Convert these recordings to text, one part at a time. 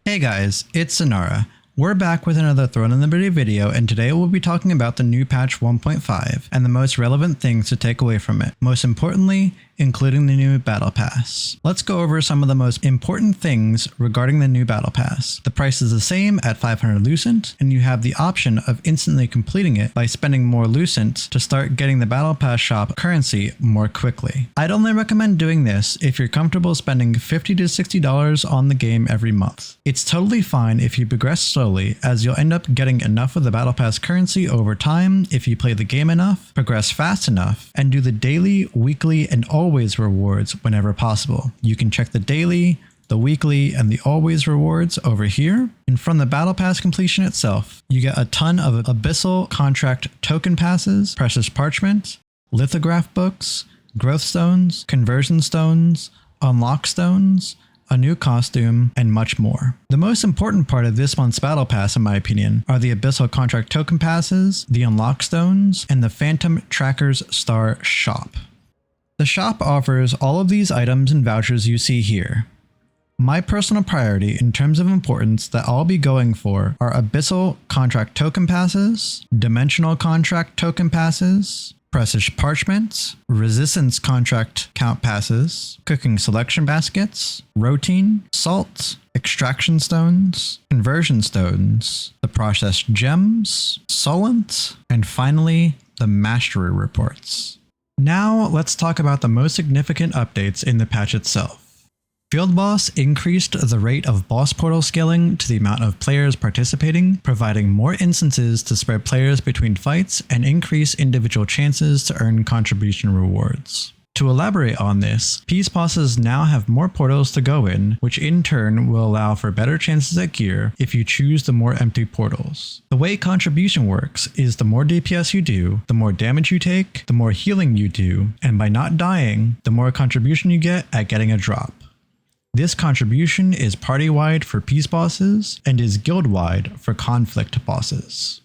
Hey guys, it's Sonara. We're back with another Throne of Liberty video, and today we'll be talking about the new patch 1.5 and the most relevant things to take away from it. Most importantly, including the new Battle Pass. Let's go over some of the most important things regarding the new Battle Pass. The price is the same at 500 Lucent, and you have the option of instantly completing it by spending more Lucent to start getting the Battle Pass shop currency more quickly. I'd only recommend doing this if you're comfortable spending $50 to $60 on the game every month. It's totally fine if you progress slowly, as you'll end up getting enough of the Battle Pass currency over time if you play the game enough, progress fast enough, and do the daily, weekly, and always rewards whenever possible. You can check the daily, the weekly, and the always rewards over here. And from the Battle Pass completion itself, you get a ton of Abyssal Contract Token Passes, Precious Parchment, Lithograph Books, Growth Stones, Conversion Stones, Unlock Stones, a new costume, and much more. The most important part of this month's Battle Pass, in my opinion, are the Abyssal Contract Token Passes, the Unlock Stones, and the Phantom Trackers Star Shop. The shop offers all of these items and vouchers you see here. My personal priority in terms of importance that I'll be going for are Abyssal Contract Token Passes, Dimensional Contract Token Passes, Precious Parchments, Resistance Contract Count Passes, Cooking Selection Baskets, Routine, Salt, Extraction Stones, Conversion Stones, the Processed Gems, Solent, and finally, the Mastery Reports. Now let's talk about the most significant updates in the patch itself. Field Boss increased the rate of boss portal scaling to the amount of players participating, providing more instances to spread players between fights and increase individual chances to earn contribution rewards. To elaborate on this, Peace Bosses now have more portals to go in, which in turn will allow for better chances at gear if you choose the more empty portals. The way contribution works is the more DPS you do, the more damage you take, the more healing you do, and by not dying, the more contribution you get at getting a drop. This contribution is party-wide for Peace Bosses and is guild-wide for Conflict Bosses.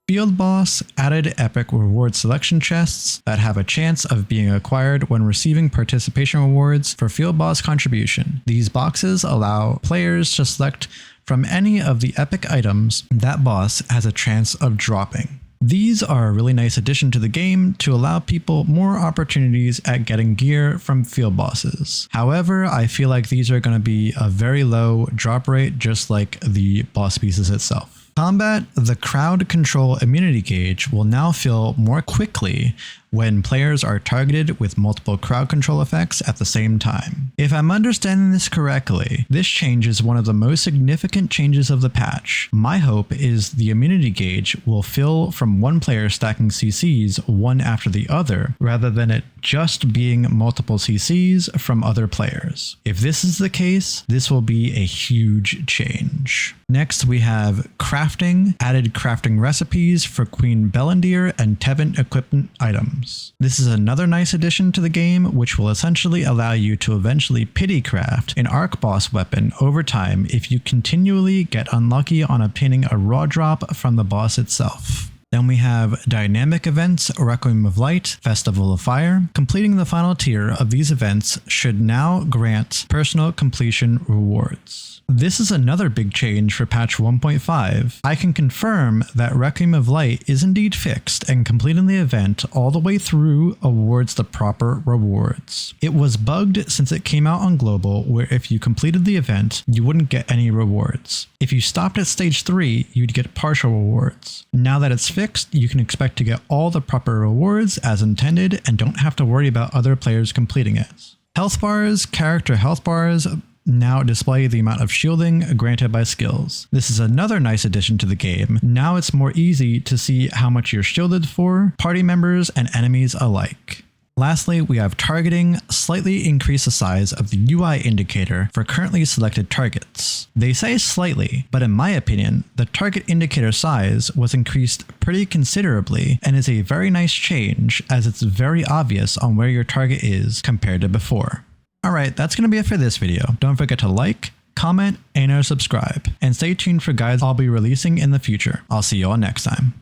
Field Boss added epic reward selection chests that have a chance of being acquired when receiving participation rewards for Field Boss contribution. These boxes allow players to select from any of the epic items that boss has a chance of dropping. These are a really nice addition to the game to allow people more opportunities at getting gear from Field Bosses. However, I feel like these are going to be a very low drop rate, just like the boss pieces itself. Combat, the crowd control immunity gauge will now fill more quickly when players are targeted with multiple crowd control effects at the same time. If I'm understanding this correctly, this change is one of the most significant changes of the patch. My hope is the immunity gauge will fill from one player stacking CCs one after the other, rather than it just being multiple CCs from other players. If this is the case, this will be a huge change. Next, we have crafting, added crafting recipes for Queen Bellendir and Tevent equipment items. This is another nice addition to the game, which will essentially allow you to eventually pity craft an arc boss weapon over time if you continually get unlucky on obtaining a raw drop from the boss itself. Then we have Dynamic Events, Requiem of Light, Festival of Fire. Completing the final tier of these events should now grant personal completion rewards. This is another big change for patch 1.5. I can confirm that Requiem of Light is indeed fixed, and completing the event all the way through awards the proper rewards. It was bugged since it came out on global, where if you completed the event, you wouldn't get any rewards. If you stopped at stage 3, you'd get partial rewards. Now that it's fixed, you can expect to get all the proper rewards as intended and don't have to worry about other players completing it. Health bars, character health bars, now display the amount of shielding granted by skills. This is another nice addition to the game. Now it's more easy to see how much you're shielded for, party members and enemies alike. Lastly, we have targeting, slightly increase the size of the UI indicator for currently selected targets. They say slightly, but in my opinion, the target indicator size was increased pretty considerably and is a very nice change, as it's very obvious on where your target is compared to before. Alright, that's going to be it for this video. Don't forget to like, comment, and/or subscribe, and stay tuned for guides I'll be releasing in the future. I'll see you all next time.